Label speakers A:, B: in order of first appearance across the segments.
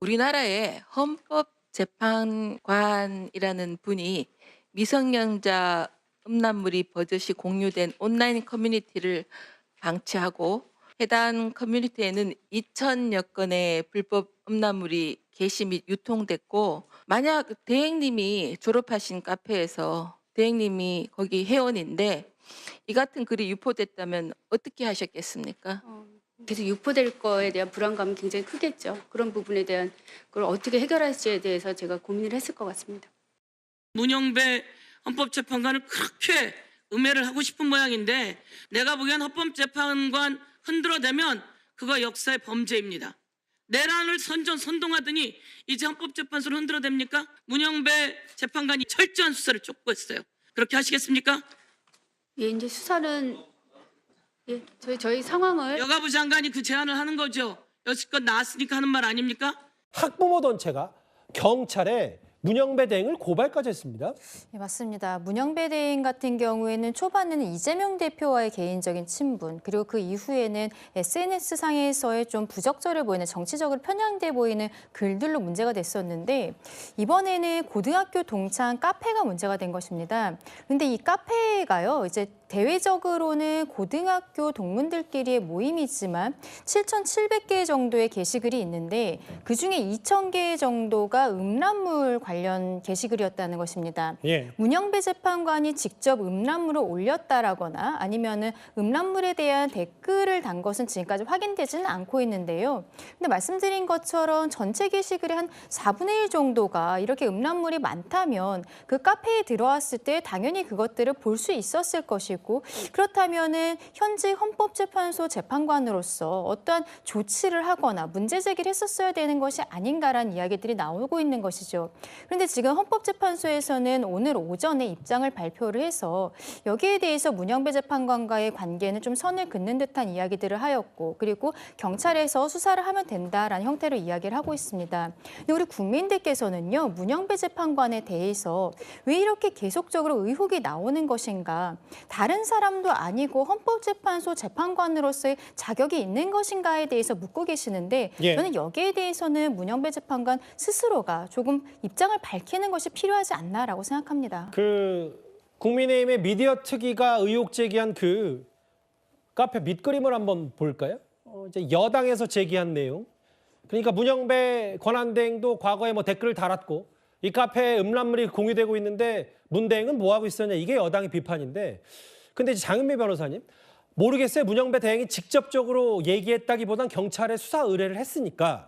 A: 우리나라의 헌법재판관이라는 분이 미성년자 음란물이 버젓이 공유된 온라인 커뮤니티를 방치하고 해당 커뮤니티에는 2천여 건의 불법 음란물이 게시 및 유통됐고, 만약 대행님이 졸업하신 카페에서 대행님이 거기 회원인데 이 같은 글이 유포됐다면 어떻게 하셨겠습니까?
B: 계속 유포될 거에 대한 불안감은 굉장히 크겠죠. 그런 부분에 대한 걸 어떻게 해결할지에 대해서 제가 고민을 했을 것 같습니다.
C: 문영배 헌법재판관을 그렇게 음해를 하고 싶은 모양인데, 내가 보기엔 헌법재판관 흔들어대면 그거 역사의 범죄입니다. 내란을 선동하더니 이제 헌법재판소를 흔들어댑니까? 문영배 재판관이 철저한 수사를 촉구했어요. 그렇게 하시겠습니까?
B: 예, 이제 수사는 저희 상황을
C: 여가부 장관이 그 제안을 하는 거죠. 여지껏 나왔으니까 하는 말 아닙니까?
D: 학부모 단체가 경찰에 문영배 대행을 고발까지 했습니다.
E: 네, 맞습니다. 문영배 대행 같은 경우에는 초반에는 이재명 대표와의 개인적인 친분, 그리고 그 이후에는 SNS상에서의 좀 부적절해 보이는, 정치적으로 편향돼 보이는 글들로 문제가 됐었는데, 이번에는 고등학교 동창 카페가 문제가 된 것입니다. 그런데 이 카페가요, 이제 대외적으로는 고등학교 동문들끼리의 모임이지만 7,700개 정도의 게시글이 있는데 그중에 2,000개 정도가 음란물 관련 게시글이었다는 것입니다.
D: 예.
E: 문영배 재판관이 직접 음란물을 올렸다라거나 아니면은 음란물에 대한 댓글을 단 것은 지금까지 확인되지는 않고 있는데요. 근데 말씀드린 것처럼 전체 게시글의 한 4분의 1 정도가 이렇게 음란물이 많다면 그 카페에 들어왔을 때 당연히 그것들을 볼 수 있었을 것이고, 그렇다면은 현재 헌법재판소 재판관으로서 어떠한 조치를 하거나 문제 제기를 했었어야 되는 것이 아닌가라는 이야기들이 나오고 있는 것이죠. 그런데 지금 헌법재판소에서는 오늘 오전에 입장을 발표를 해서 여기에 대해서 문영배 재판관과의 관계는 좀 선을 긋는 듯한 이야기들을 하였고, 그리고 경찰에서 수사를 하면 된다라는 형태로 이야기를 하고 있습니다. 근데 우리 국민들께서는요, 문영배 재판관에 대해서 왜 이렇게 계속적으로 의혹이 나오는 것인가, 다른 사람도 아니고 헌법재판소 재판관으로서의 자격이 있는 것인가에 대해서 묻고 계시는데,
D: 예.
E: 저는 여기에 대해서는 문영배 재판관 스스로가 조금 입장을 밝히는 것이 필요하지 않나라고 생각합니다.
D: 국민의힘의 미디어 특위가 의혹 제기한 그 카페 밑그림을 한번 볼까요? 이제 여당에서 제기한 내용. 그러니까 문영배 권한대행도 과거에 뭐 댓글을 달았고 이 카페에 음란물이 공유되고 있는데 문 대행은 뭐 하고 있었냐, 이게 여당의 비판인데, 근데 이제 장은미 변호사님, 모르겠어요. 문영배 대행이 직접적으로 얘기했다기보단 경찰에 수사 의뢰를 했으니까.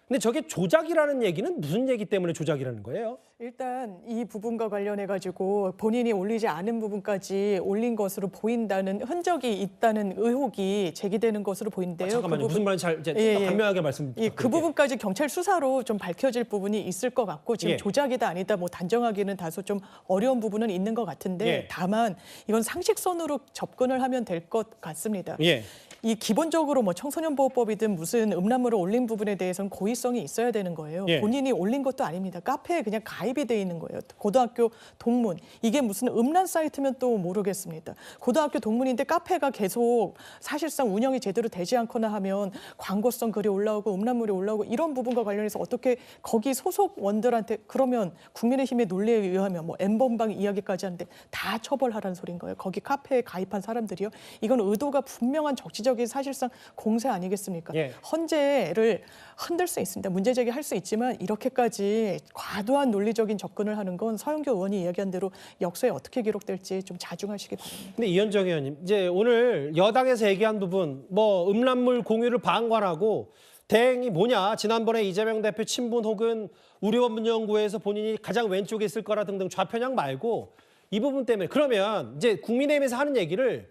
D: 근데 저게 조작이라는 얘기는 무슨 얘기 때문에 조작이라는 거예요?
F: 일단 이 부분과 관련해 가지고 본인이 올리지 않은 부분까지 올린 것으로 보인다는 흔적이 있다는 의혹이 제기되는 것으로 보이는데요.
D: 잠깐만요. 무슨 말인지 잘 간명하게 말씀.
F: 예, 그 부분까지 경찰 수사로 좀 밝혀질 부분이 있을 것 같고, 지금
D: 예.
F: 조작이다 아니다 뭐 단정하기는 다소 좀 어려운 부분은 있는 것 같은데,
D: 예.
F: 다만 이건 상식선으로 접근을 하면 될 것 같습니다.
D: 예.
F: 이 기본적으로 뭐 청소년보호법이든 무슨 음란물을 올린 부분에 대해서는 고의성이 있어야 되는 거예요.
D: 예.
F: 본인이 올린 것도 아닙니다. 카페에 그냥 가입이 돼 있는 거예요. 고등학교 동문. 이게 무슨 음란 사이트면 또 모르겠습니다. 고등학교 동문인데 카페가 계속 사실상 운영이 제대로 되지 않거나 하면 광고성 글이 올라오고 음란물이 올라오고 이런 부분과 관련해서 어떻게 거기 소속원들한테, 그러면 국민의힘의 논리에 의하면 뭐 N번방 이야기까지 하는데 다 처벌하라는 소린 거예요. 거기 카페에 가입한 사람들이요. 이건 의도가 분명한 정치적인 사실상 공세 아니겠습니까?
D: 예.
F: 헌재를 흔들 수 있습니다. 문제 제기할 수 있지만 이렇게까지 과도한 논리적인 접근을 하는 건 서영교 의원이 이야기한 대로 역사에 어떻게 기록될지 좀 자중하시기 바랍니다.
D: 근데 이현정 의원님, 이제 오늘 여당에서 얘기한 부분, 뭐 음란물 공유를 방관하고 대행이 뭐냐, 지난번에 이재명 대표 친분 혹은 우려원 연구에서 본인이 가장 왼쪽에 있을 거라 등등 좌편향 말고 이 부분 때문에, 그러면 이제 국민의힘에서 하는 얘기를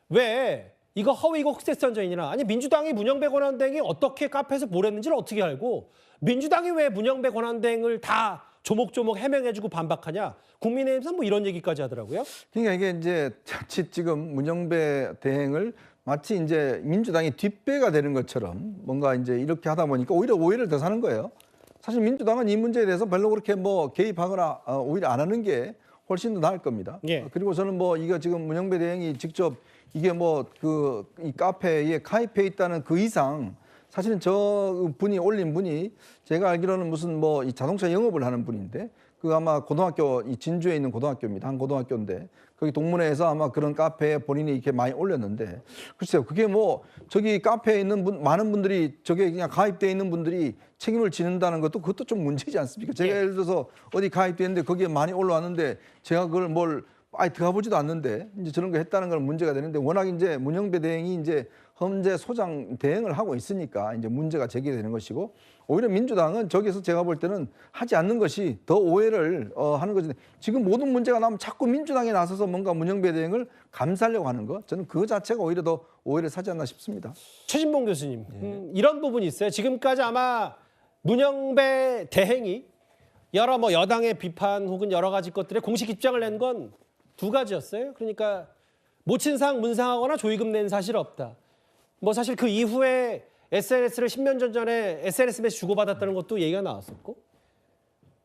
D: 왜 이거 허위고 흑색선전이나, 아니 민주당이 문영배 권한대행이 어떻게 카페에서 뭘 했는지를 어떻게 알고 민주당이 왜 문영배 권한대행을 다 조목조목 해명해주고 반박하냐, 국민의힘에서 뭐 이런 얘기까지 하더라고요.
G: 그러니까 이게 이제 자칫 지금 문영배 대행을 마치 이제 민주당이 뒷배가 되는 것처럼 뭔가 이제 이렇게 하다 보니까 오히려 오해를 더 사는 거예요. 사실 민주당은 이 문제에 대해서 별로 그렇게 뭐 개입하거나 오히려 안 하는 게 훨씬 더 나을 겁니다.
D: 예.
G: 그리고 저는 뭐 이거 지금 문영배 대행이 직접 이게 뭐 이 카페에 가입해 있다는 그 이상 사실은 저 분이 올린 분이 제가 알기로는 무슨 뭐 이 자동차 영업을 하는 분인데 그 아마 고등학교 이 진주에 있는 고등학교입니다. 한 고등학교인데 거기 동문회에서 아마 그런 카페에 본인이 이렇게 많이 올렸는데 글쎄요 그게 뭐 저기 카페에 있는 많은 분들이 저게 그냥 가입돼 있는 분들이 책임을 지는다는 것도 그것도 좀 문제지 않습니까? 제가 예를 들어서 어디 가입돼 있는데 거기에 많이 올라왔는데 제가 그걸 뭘 아예 들어가 보지도 않는데 이제 저런 거 했다는 건 문제가 되는데 워낙 이제 문영배 대행이 이제 헌재 소장 대행을 하고 있으니까 이제 문제가 제기되는 것이고 오히려 민주당은 저기서 제가 볼 때는 하지 않는 것이 더 오해를 하는 거지. 지금 모든 문제가 나면 자꾸 민주당에 나서서 뭔가 문영배 대행을 감싸려고 하는 거 저는 그 자체가 오히려 더 오해를 사지 않나 싶습니다.
D: 최진봉 교수님, 이런 부분이 있어요. 지금까지 아마 문영배 대행이 여러 뭐 여당의 비판 혹은 여러 가지 것들에 공식 입장을 낸 건 두 가지였어요. 그러니까 모친상 문상하거나 조의금 낸 사실 없다. 뭐 사실 그 이후에 SNS를 10년 전에 SNS 메시지 주고받았다는 것도 얘기가 나왔었고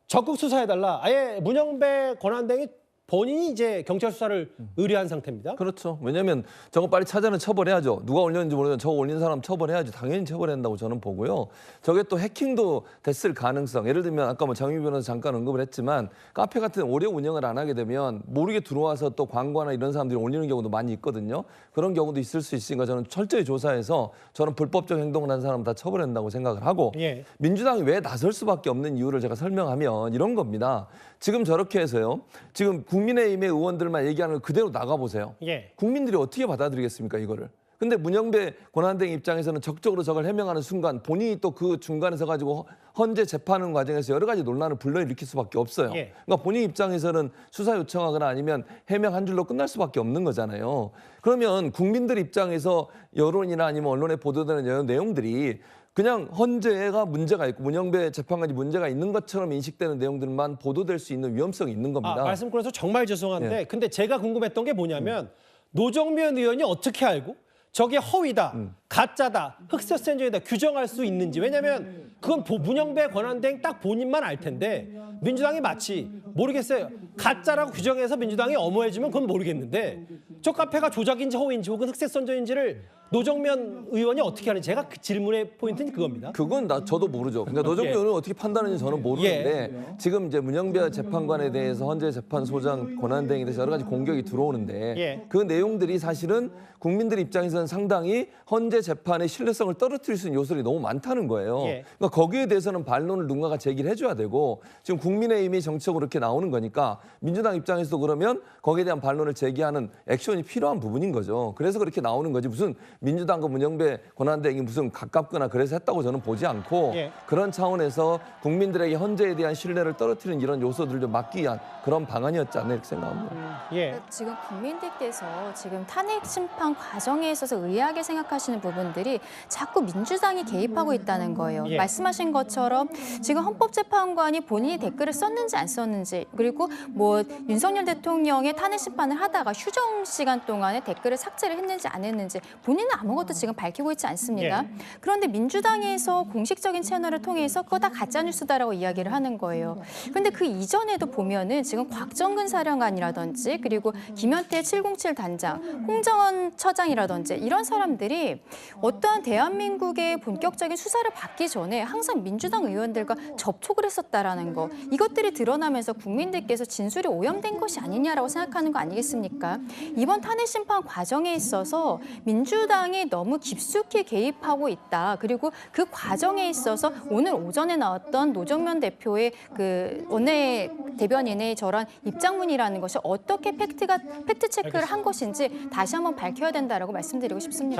D: 적극 수사해달라. 아예 문영배 권한대행이 본인이 이제 경찰 수사를 의뢰한 상태입니다.
H: 그렇죠. 왜냐하면 저거 빨리 찾아는 처벌해야죠. 누가 올렸는지 모르지만 저거 올린 사람 처벌해야지. 당연히 처벌해야 한다고 저는 보고요. 저게 또 해킹도 됐을 가능성. 예를 들면 아까 뭐 장미 변호사 잠깐 언급을 했지만 카페 같은 오래 운영을 안 하게 되면 모르게 들어와서 또 광고나 이런 사람들이 올리는 경우도 많이 있거든요. 그런 경우도 있을 수 있으니까 저는 철저히 조사해서 저는 불법적 행동을 한 사람 다 처벌한다고 생각을 하고
D: 예.
H: 민주당이 왜 나설 수밖에 없는 이유를 제가 설명하면 이런 겁니다. 지금 저렇게 해서요. 지금 국민의힘의 의원들만 얘기하는 걸 그대로 나가보세요.
D: 예.
H: 국민들이 어떻게 받아들이겠습니까, 이거를. 근데 문영배 권한대행 입장에서는 적극적으로 저걸 해명하는 순간 본인이 또 그 중간에 서 가지고 헌재 재판하는 과정에서 여러 가지 논란을 불러일으킬 수밖에 없어요.
D: 예.
H: 그러니까 본인 입장에서는 수사 요청하거나 아니면 해명 한 줄로 끝날 수밖에 없는 거잖아요. 그러면 국민들 입장에서 여론이나 아니면 언론에 보도되는 이런 내용들이 그냥 헌재가 문제가 있고 문영배 재판관이 문제가 있는 것처럼 인식되는 내용들만 보도될 수 있는 위험성이 있는 겁니다.
D: 말씀 끊어서 정말 죄송한데 근데 제가 궁금했던 게 뭐냐면 노정면 의원이 어떻게 알고 저게 허위다, 가짜다, 흑색선전이다 규정할 수 있는지. 왜냐하면 그건 문영배 권한대행 딱 본인만 알 텐데 민주당이 마치 모르겠어요. 가짜라고 규정해서 민주당이 엄호해주면 그건 모르겠는데 저 카페가 조작인지 허위인지 혹은 흑색선전인지를 노정면 의원이 어떻게 하는지 제가 그 질문의 포인트는 그겁니다.
H: 그건 저도 모르죠. 그러니까 노정면 의원은 어떻게 판단하는지 저는 모르는데 지금 이제 문영배 재판관에 대해서 헌재 재판소장 권한대행에 대해서 여러 가지 공격이 들어오는데 그 내용들이 사실은 국민들 입장에서는 상당히 헌재 재판의 신뢰성을 떨어뜨릴 수 있는 요소들이 너무 많다는 거예요. 그러니까 거기에 대해서는 반론을 누군가가 제기를 해줘야 되고 지금 국민의힘이 정치적으로 이렇게 나오는 거니까 민주당 입장에서도 그러면 거기에 대한 반론을 제기하는 액션이 필요한 부분인 거죠. 그래서 그렇게 나오는 거지 무슨 민주당과 문영배 권한대행이 무슨 가깝거나 그래서 했다고 저는 보지 않고 그런 차원에서 국민들에게 헌재에 대한 신뢰를 떨어뜨리는 이런 요소들을 좀 막기 위한 그런 방안이었지 않나 이렇게 생각합니다.
E: 지금 국민들께서 지금 탄핵 심판 과정에 있어서 의아하게 생각하시는 부분들이 자꾸 민주당이 개입하고 있다는 거예요. 말씀하신 것처럼 지금 헌법재판관이 본인이 댓글을 썼는지 안 썼는지 그리고 뭐 윤석열 대통령의 탄핵 심판을 하다가 휴정 시간 동안에 댓글을 삭제를 했는지 안 했는지 본인은 아무것도 지금 밝히고 있지 않습니다. 그런데 민주당에서 공식적인 채널을 통해서 그거 다 가짜뉴스다라고 이야기를 하는 거예요. 그런데 그 이전에도 보면은 지금 곽정근 사령관이라든지 그리고 김현태 707 단장, 홍정원 처장이라든지 이런 사람들이 어떠한 대한민국의 본격적인 수사를 받기 전에 항상 민주당 의원들과 접촉을 했었다라는 거. 이것들이 드러나면서 국민들께서 진술이 오염된 것이 아니냐라고 생각하는 거 아니겠습니까? 이번 탄핵 심판 과정에 있어서 민주당이 너무 깊숙이 개입하고 있다. 그리고 그 과정에 있어서 오늘 오전에 나왔던 노정면 대표의 그 원내 대변인의 저런 입장문이라는 것이 어떻게 팩트 체크를 한 것인지 다시 한번 밝혀야 된다라고 말씀드리고 싶습니다.